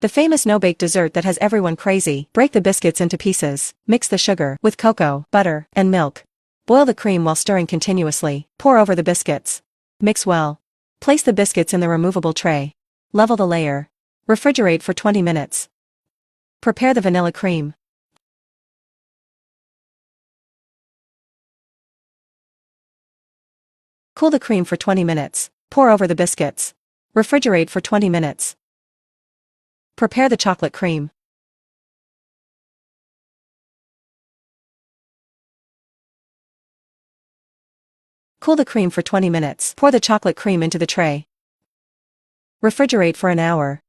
The famous no-bake dessert that has everyone crazy. Break the biscuits into pieces. Mix the sugar with cocoa, butter, and milk. Boil the cream while stirring continuously. Pour over the biscuits. Mix well. Place the biscuits in the removable tray. Level the layer. Refrigerate for 20 minutes. Prepare the vanilla cream. Cool the cream for 20 minutes. Pour over the biscuits. Refrigerate for 20 minutes. Prepare the chocolate cream. Cool the cream for 20 minutes. Pour the chocolate cream into the tray. Refrigerate for an hour.